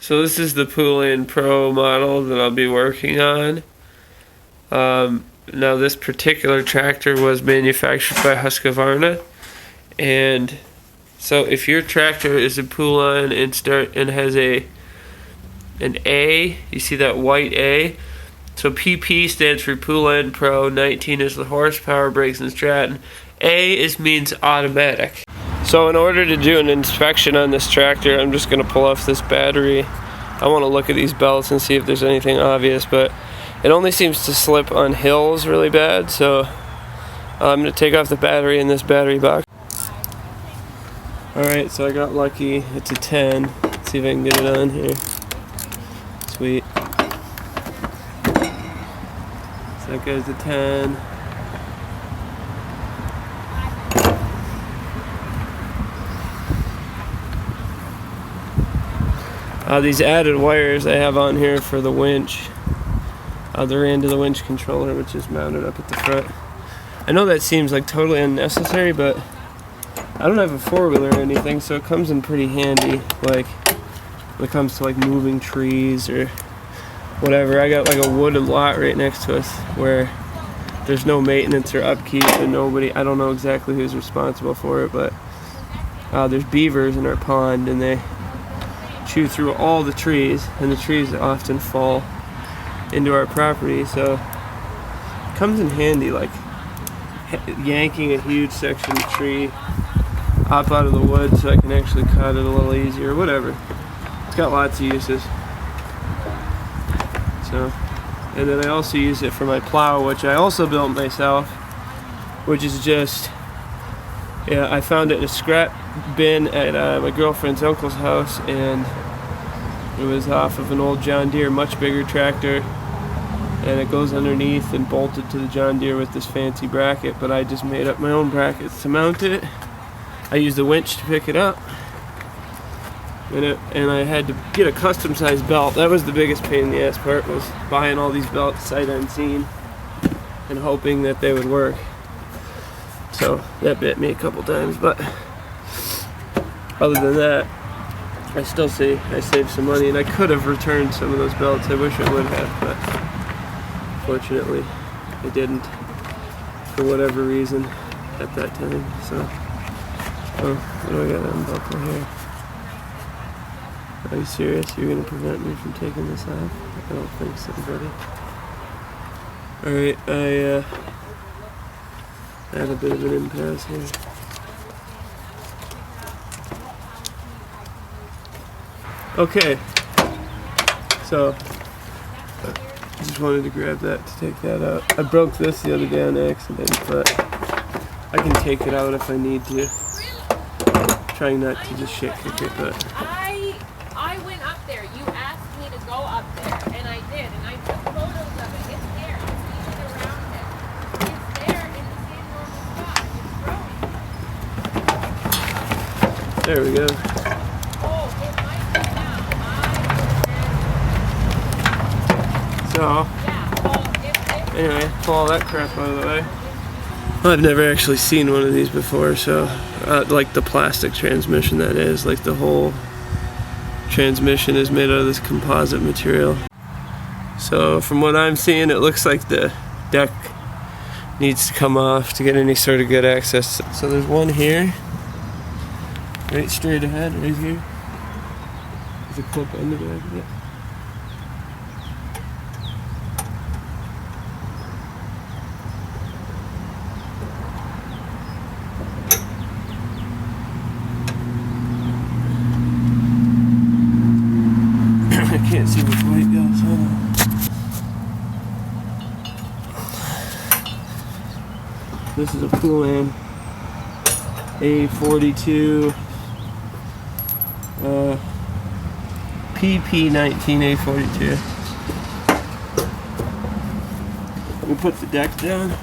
So this is the POULAN Pro model that I'll be working on. Now this particular tractor was manufactured by Husqvarna, and so if your tractor is a POULAN and has an A, you see that white A? So PP stands for POULAN Pro, 19 is the horsepower, Briggs & Stratton. A means automatic. So in order to do an inspection on this tractor, I'm just going to pull off this battery. I want to look at these belts and see if there's anything obvious, but it only seems to slip on hills really bad, so I'm going to take off the battery in this battery box. Alright, so I got lucky. It's a 10. Let's see if I can get it on here. Sweet. So that goes to 10. These added wires I have on here for the winch. They're into the winch controller, which is mounted up at the front. I know that seems like totally unnecessary, but I don't have a four-wheeler or anything, so it comes in pretty handy, like when it comes to like moving trees or whatever. I got like a wooded lot right next to us where there's no maintenance or upkeep, and I don't know exactly who's responsible for it, but there's beavers in our pond, and they chew through all the trees, and the trees often fall into our property, so it comes in handy, like yanking a huge section of tree up out of the wood so I can actually cut it a little easier, whatever. It's got lots of uses. So, and then I also use it for my plow, which I also built myself, which is just, I found it in a scrap bin at my girlfriend's uncle's house, and it was off of an old John Deere, much bigger tractor, and it goes underneath and bolted to the John Deere with this fancy bracket, but I just made up my own brackets to mount it. I used the winch to pick it up, and I had to get a custom sized belt. That was the biggest pain in the ass part, was buying all these belts sight unseen and hoping that they would work. So that bit me a couple times, but other than that, I still say I saved some money, and I could have returned some of those belts. I wish I would have, but fortunately I didn't, for whatever reason at that time. So, what do I got to unbuckle here? Are you serious? You're going to prevent me from taking this off? I don't think so, buddy. Alright, I had a bit of an impasse here. Okay, so I just wanted to grab that to take that out. I broke this the other day on accident, but I can take it out if I need to. Trying not to just shit kick it, but I went up there. You asked me to go up there, and I did, and I took photos of it. It's there. It's even around it. It's there in the same normal spot. It's growing. there we go. Oh, it might be now. So, anyway, pull all that crap out of the way. Well, I've never actually seen one of these before, so like the plastic transmission, that is, like the whole transmission is made out of this composite material. So from what I'm seeing, it looks like the deck needs to come off to get any sort of good access. So there's one here, right straight ahead, right here. There's a clip on the back of it. I can't see which way it goes. Hold on. This is a POULAN A42 pp19a42. We put the deck down.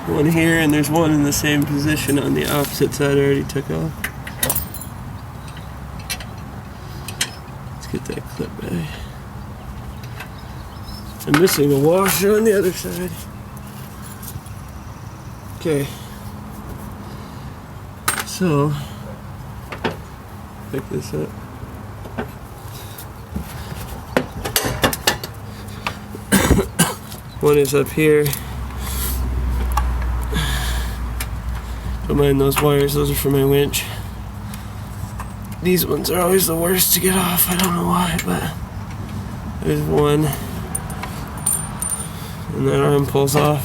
One here, and there's one in the same position on the opposite side I already took off. Let's get that clip back. I'm missing a washer on the other side. Okay. So, pick this up. One is up here. Don't mind those wires, those are for my winch. These ones are always the worst to get off, I don't know why, but there's one. And that arm pulls off.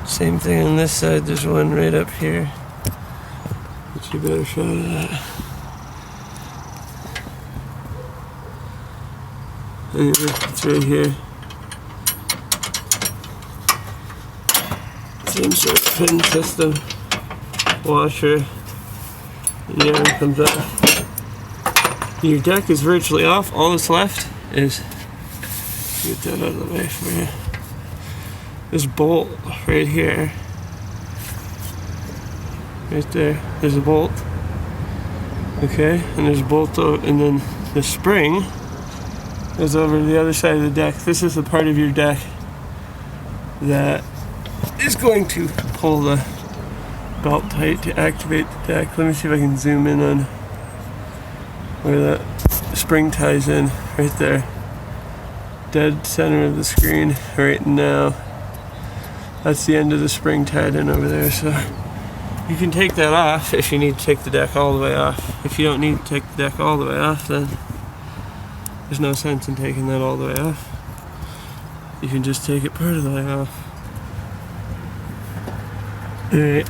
Same thing on this side, there's one right up here. Get you a better shot of that. Anyway, it's right here. Same sort of pin system. Washer. And the arm comes off. Your deck is virtually off. All that's left is, get that out of the way for you. This bolt right here. Right there. There's a bolt. Okay, and there's a bolt, and then the spring goes over to the other side of the deck. This is the part of your deck that is going to pull the belt tight to activate the deck. Let me see if I can zoom in on where that spring ties in. Right there. Dead center of the screen right now. That's the end of the spring tied in over there. So you can take that off if you need to take the deck all the way off. If you don't need to take the deck all the way off, then there's no sense in taking that all the way off. You can just take it part of the way off. Alright.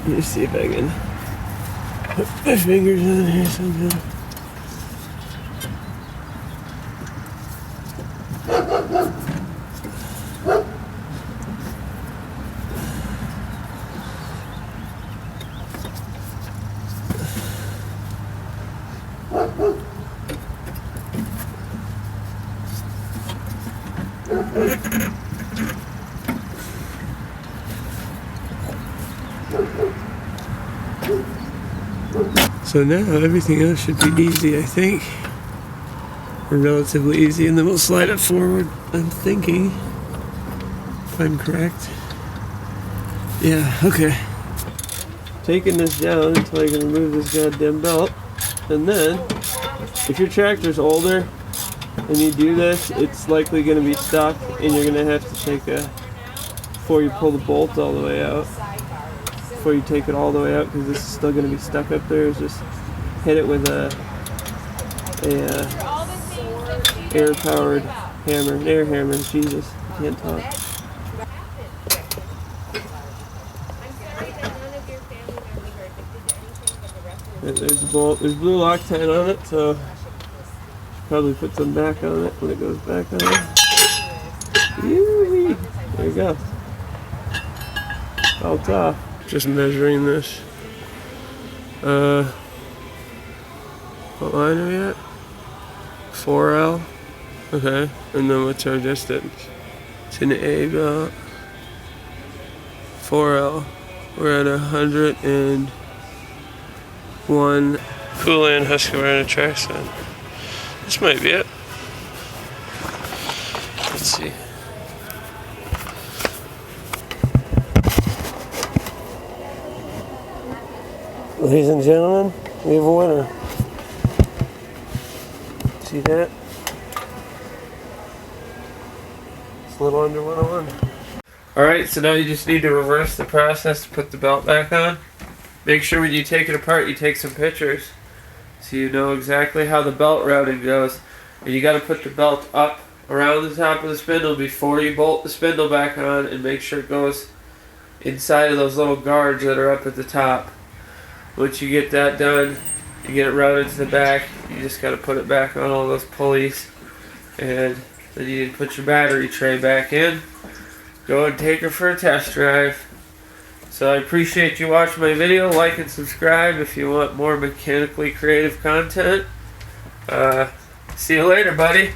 Let me see if I can put my fingers on here somehow. So now everything else should be easy, I think. Or relatively easy, and then we'll slide it forward, I'm thinking. If I'm correct. Yeah, okay. Taking this down until I can remove this goddamn belt. And then, if your tractor's older and you do this, it's likely going to be stuck, and you're going to have to take before you pull the bolt all the way out. Before you take it all the way out, because this is still going to be stuck up there, is just hit it with a air-powered hammer, an air hammer. Jesus, I can't talk. There's a bolt. There's blue Loctite on it, so probably put some back on it when it goes back on. Yoo-wee. There you go. Belt's off. Just measuring this. What line are we at? 4L. Okay. And then what's our distance? It's an A belt. 4L. We're at 101 POULAN husqvarna traction. This might be it. Let's see. Ladies and gentlemen, we have a winner. See that? It's a little under 101. Alright, so now you just need to reverse the process to put the belt back on. Make sure when you take it apart, you take some pictures so you know exactly how the belt routing goes. And you got to put the belt up around the top of the spindle before you bolt the spindle back on, and make sure it goes inside of those little guards that are up at the top. Once you get that done, you get it routed to the back, you just got to put it back on all those pulleys, and then you need to put your battery tray back in, go and take her for a test drive. So I appreciate you watching my video. Like and subscribe if you want more mechanically creative content. See you later, buddy.